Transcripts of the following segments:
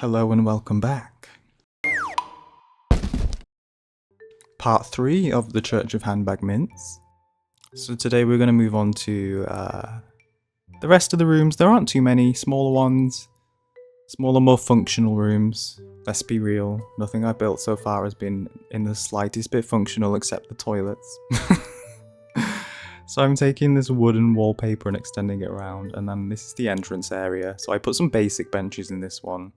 Hello and welcome back. Part 3 of the Church of Handbag Mints. So today we're going to move on to the rest of the rooms. There aren't too many smaller ones, smaller, more functional rooms. Let's be real, nothing I've built so far has been in the slightest bit functional except the toilets. So I'm taking this wooden wallpaper and extending it around, and then this is the entrance area. So I put some basic benches in this one,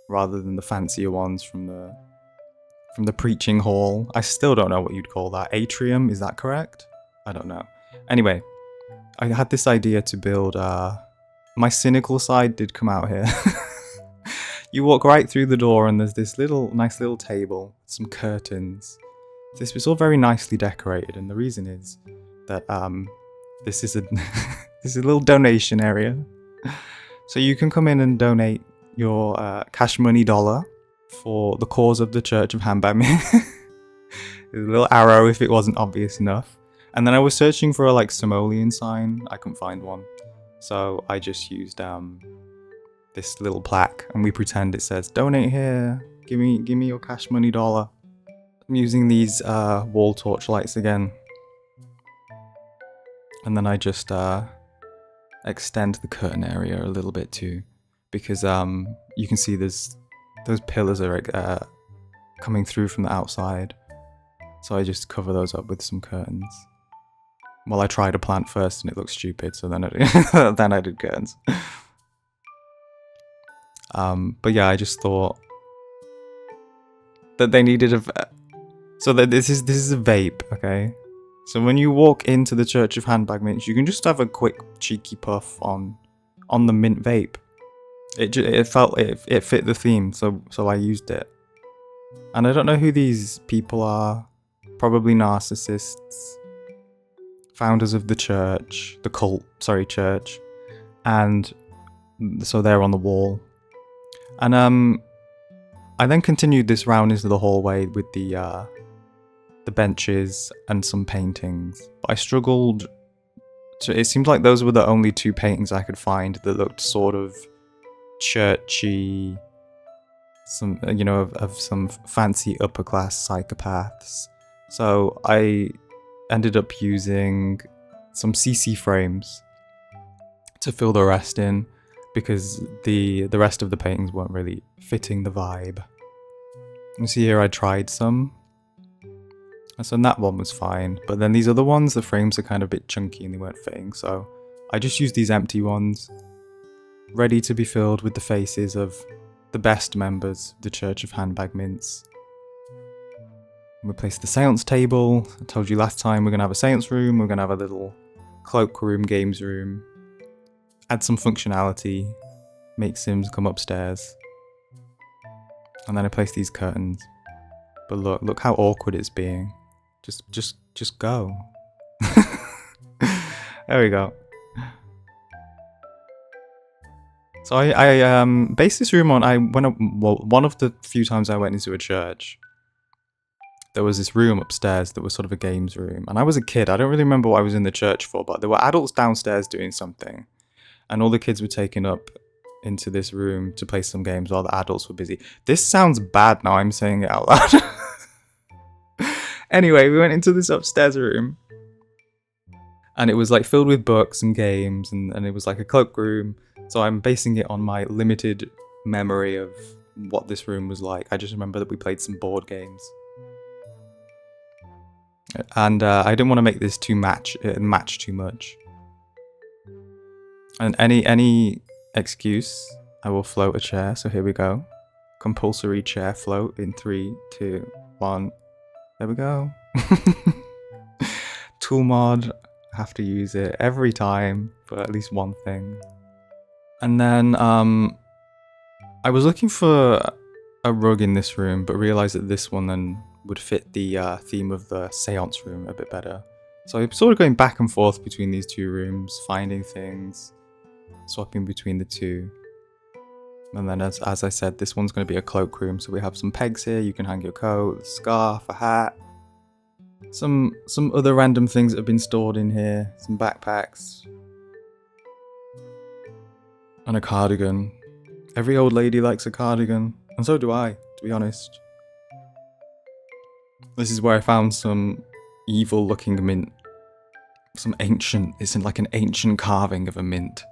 rather than the fancier ones from the preaching hall. I still don't know what you'd call that. Atrium, is that correct? I don't know. Anyway, I had this idea to build, my cynical side did come out here. You walk right through the door and there's this nice little table, some curtains. This was all very nicely decorated, and the reason is that this is a this is a little donation area. So you can come in and donate your cash money dollar for the cause of the Church of Handbag Mints. There's a little arrow if it wasn't obvious enough. And then I was searching for a simoleon sign. I couldn't find one. So I just used this little plaque, and we pretend it says donate here, give me your cash money dollar. I'm using these wall torch lights again. And then I just extend the curtain area a little bit too, because you can see those pillars are coming through from the outside. So I just cover those up with some curtains. Well, I tried a plant first and it looked stupid, so then I did curtains. But yeah, I just thought that they needed so that this is a vape, okay? So when you walk into the Church of Handbag Mints, you can just have a quick cheeky puff on the mint vape. It fit the theme, so I used it. And I don't know who these people are. Probably narcissists, founders of the church, church, and so they're on the wall. And I then continued this round into the hallway with the benches and some paintings. But I struggled it seemed like those were the only two paintings I could find that looked sort of churchy, some of some fancy upper class psychopaths. So I ended up using some CC frames to fill the rest in, because the rest of the paintings weren't really fitting the vibe. You see here I tried some. So that one was fine, but then these other ones, the frames are kind of a bit chunky and they weren't fitting, so I just used these empty ones, ready to be filled with the faces of the best members of the Church of Handbag Mints. Replace the seance table. I told you last time we're going to have a seance room, we're going to have a little cloakroom, games room, add some functionality, make Sims come upstairs, and then I place these curtains. But look how awkward it's being. Just go. There we go. So I based this room on one of the few times I went into a church, there was this room upstairs that was sort of a games room, and I was a kid. I don't really remember what I was in the church for, but there were adults downstairs doing something, and all the kids were taken up into this room to play some games while the adults were busy. This sounds bad now I'm saying it out loud. Anyway, we went into this upstairs room, and it was filled with books and games, and it was like a cloakroom. So I'm basing it on my limited memory of what this room was like. I just remember that we played some board games. And I didn't want to make this match too much. And any excuse, I will float a chair. So here we go. Compulsory chair float in 3, 2, 1. There we go. Tool mod. I have to use it every time for at least one thing. And then I was looking for a rug in this room, but realized that this one then would fit the theme of the seance room a bit better. So I'm sort of going back and forth between these two rooms, finding things, swapping between the two. And then as I said, this one's going to be a cloakroom, so we have some pegs here. You can hang your coat, a scarf, a hat, some other random things that have been stored in here, some backpacks, and a cardigan. Every old lady likes a cardigan, and so do I, to be honest. This is where I found some evil looking mint. Some ancient, it's in like an ancient carving of a mint.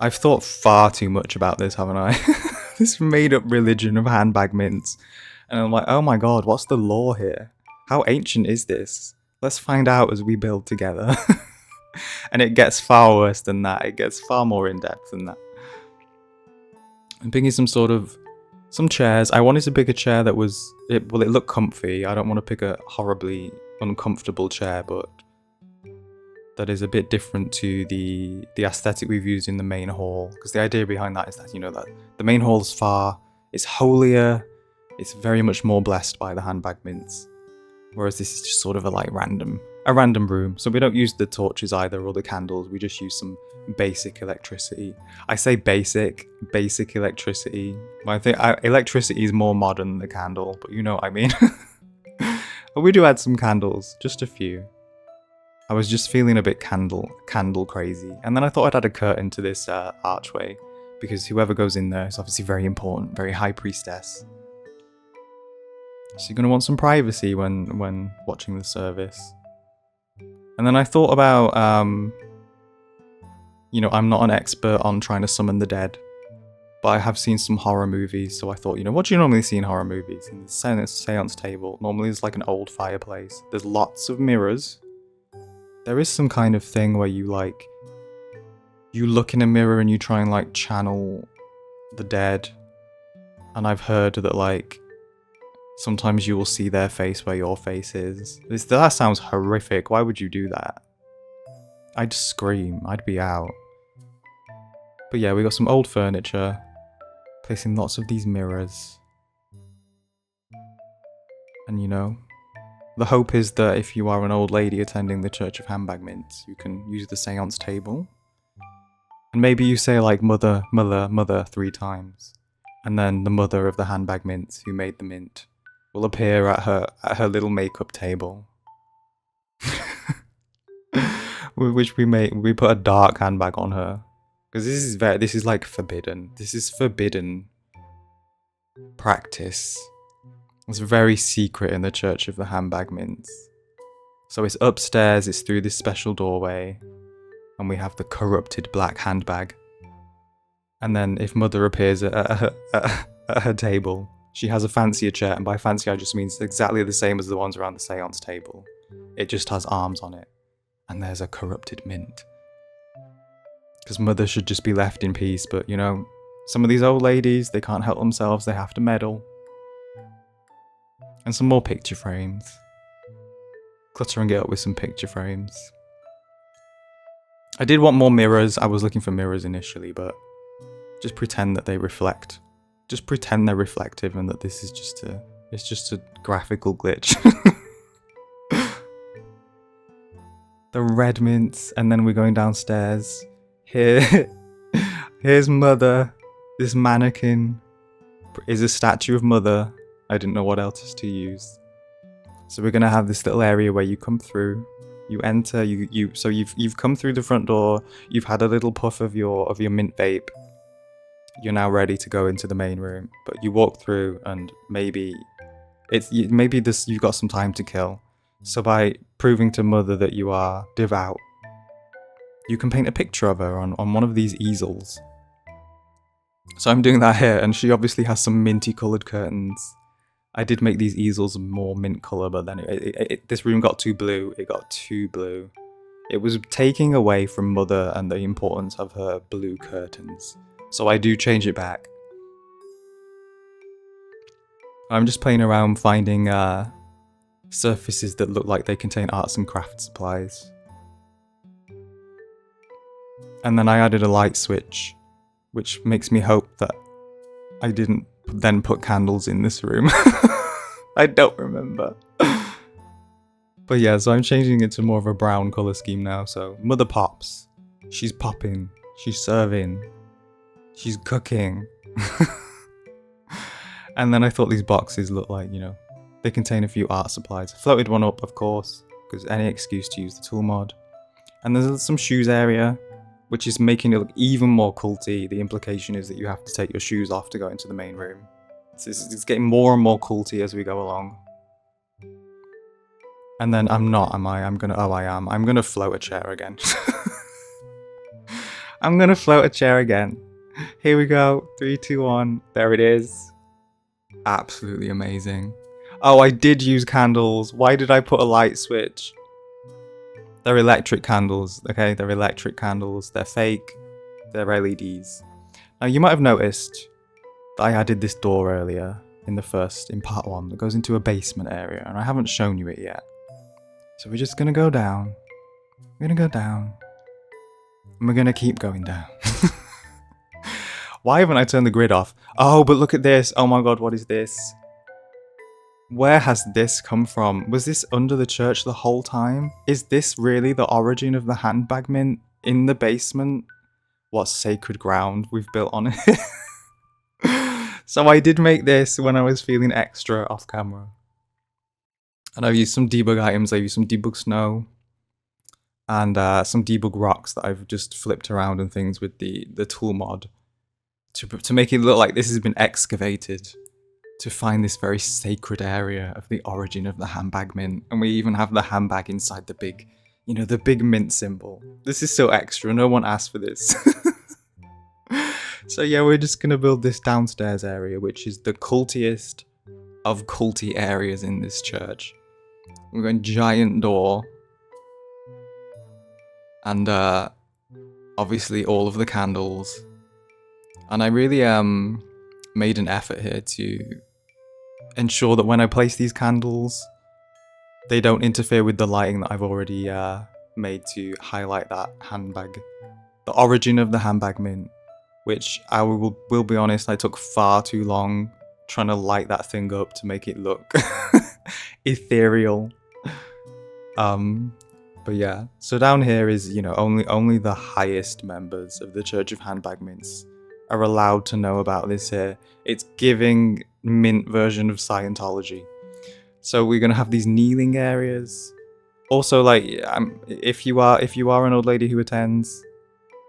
I've thought far too much about this, haven't I? This made up religion of handbag mints. And I'm like, oh my god, what's the lore here? How ancient is this? Let's find out as we build together. And it gets far worse than that. It gets far more in depth than that. I'm picking some chairs. I wanted to pick a chair that it looked comfy. I don't want to pick a horribly uncomfortable chair, but that is a bit different to the aesthetic we've used in the main hall. Because the idea behind that is that, that the main hall is it's holier, it's very much more blessed by the handbag mints. Whereas this is just sort of a random room. So we don't use the torches either or the candles. We just use some basic electricity. I say basic electricity. I think electricity is more modern than the candle, but you know what I mean. But we do add some candles, just a few. I was just feeling a bit candle crazy. And then I thought I'd add a curtain to this archway, because whoever goes in there is obviously very important, very high priestess. So you're going to want some privacy when watching the service. And then I thought about, I'm not an expert on trying to summon the dead, but I have seen some horror movies, so I thought, what do you normally see in horror movies? In the seance table, normally there's like an old fireplace. There's lots of mirrors. There is some kind of thing where you look in a mirror and you try and channel the dead. And I've heard that sometimes you will see their face where your face is. That sounds horrific. Why would you do that? I'd scream. I'd be out. But yeah, we got some old furniture. Placing lots of these mirrors. And the hope is that if you are an old lady attending the Church of Handbag Mints, you can use the seance table. And maybe you say mother, mother, mother 3 times. And then the mother of the handbag mints who made the mint will appear at her little makeup table. Which we put a dark handbag on her. Because this is forbidden. This is forbidden practice. It's very secret in the Church of the Handbag Mints. So it's upstairs, it's through this special doorway, and we have the corrupted black handbag. And then if Mother appears at her table, she has a fancier chair, and by fancy I just mean it's exactly the same as the ones around the seance table. It just has arms on it, and there's a corrupted mint. Because Mother should just be left in peace, but some of these old ladies, they can't help themselves, they have to meddle. And some more picture frames. Cluttering it up with some picture frames. I did want more mirrors. I was looking for mirrors initially, but just pretend that they reflect. Just pretend they're reflective and that this is just a graphical glitch. The red mints, and then we're going downstairs. Here's Mother. This mannequin is a statue of Mother. I didn't know what else to use. So we're gonna have this little area where you come through, you enter, so you've come through the front door, you've had a little puff of your mint vape. You're now ready to go into the main room, but you walk through and maybe you've got some time to kill. So by proving to Mother that you are devout, you can paint a picture of her on one of these easels. So I'm doing that here, and she obviously has some minty coloured curtains. I did make these easels more mint colour, but then this room got too blue. It got too blue. It was taking away from Mother and the importance of her blue curtains. So I do change it back. I'm just playing around finding surfaces that look like they contain arts and crafts supplies. And then I added a light switch, which makes me hope that I didn't then put candles in this room. I don't remember. But yeah, so I'm changing it to more of a brown colour scheme now. So Mother pops. She's popping. She's serving. She's cooking. And then I thought these boxes look like, they contain a few art supplies. I floated one up, of course, because any excuse to use the tool mod. And there's some shoes area, which is making it look even more culty. The implication is that you have to take your shoes off to go into the main room. So it's getting more and more culty as we go along. And then I'm not, am I? I am. I'm gonna float a chair again. I'm gonna float a chair again. Here we go. 3, 2, 1. There it is. Absolutely amazing. Oh, I did use candles. Why did I put a light switch? They're electric candles, okay? They're electric candles. They're fake. They're LEDs. Now, you might have noticed that I added this door earlier in part 1 that goes into a basement area, and I haven't shown you it yet. So we're just gonna go down. We're gonna go down. And we're gonna keep going down. Why haven't I turned the grid off? Oh, but look at this. Oh my god, what is this? Where has this come from? Was this under the church the whole time? Is this really the origin of the handbag mint in the basement? What sacred ground we've built on it. So I did make this when I was feeling extra off camera. And I've used some debug items. I used some debug snow and some debug rocks that I've just flipped around and things with the tool mod to make it look like this has been excavated to find this very sacred area of the origin of the handbag mint. And we even have the handbag inside the big, the big mint symbol. This is so extra. No one asked for this. So yeah, we're just going to build this downstairs area, which is the cultiest of culty areas in this church. We're going giant door. And obviously all of the candles. And I really made an effort here to ensure that when I place these candles, they don't interfere with the lighting that I've already made to highlight that handbag. The origin of the handbag mint, which I will be honest, I took far too long trying to light that thing up to make it look ethereal. But yeah, so down here is, only the highest members of the Church of Handbag Mints are allowed to know about this here. It's giving mint version of Scientology. So we're gonna have these kneeling areas. Also, like, if you are an old lady who attends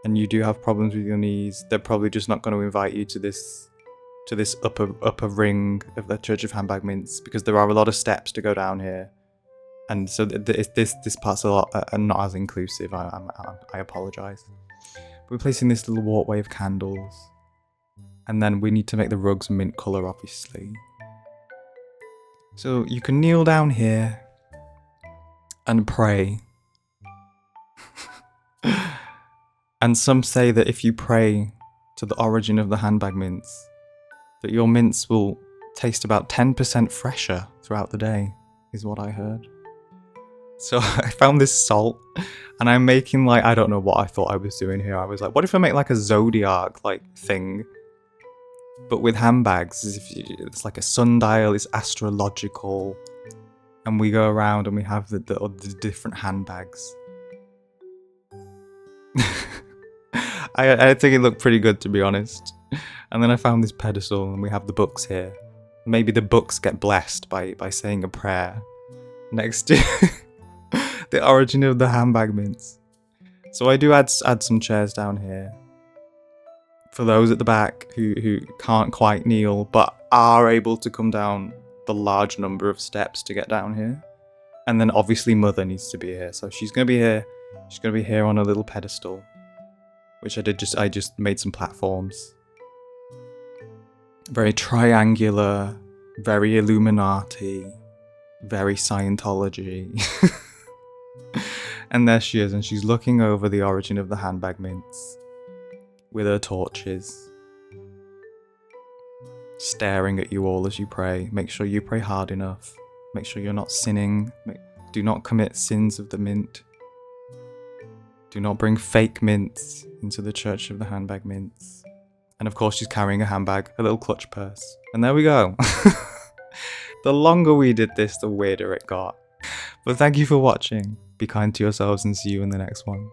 and you do have problems with your knees, they're probably just not going to invite you to this upper ring of the Church of Handbag Mints, because there are a lot of steps to go down here. And so this part's a lot not as inclusive. I apologize. We're placing this little walkway of candles, and then we need to make the rugs mint color, obviously. So you can kneel down here and pray. And some say that if you pray to the origin of the handbag mints, that your mints will taste about 10% fresher throughout the day, is what I heard. So I found this salt, and I'm making, like, I don't know what I thought I was doing here. I was like, what if I make like a zodiac thing, but with handbags? It's like a sundial, it's astrological, and we go around and we have the different handbags. I think it looked pretty good, to be honest. And then I found this pedestal, and we have the books here. Maybe the books get blessed by saying a prayer next to the origin of the handbag mints. So I do add some chairs down here for those at the back who can't quite kneel but are able to come down the large number of steps to get down here. And then obviously Mother needs to be here, so she's gonna be here. She's gonna be here on a little pedestal, which I just made some platforms. Very triangular, very Illuminati, very Scientology. And there she is, and she's looking over the origin of the handbag mints with her torches, staring at you all as you pray. Make sure you pray hard enough. Make sure you're not sinning. Do not commit sins of the mint. Do not bring fake mints into the Church of the Handbag Mints. And of course she's carrying a handbag, a little clutch purse. And there we go. The longer we did this, the weirder it got. But thank you for watching. Be kind to yourselves and see you in the next one.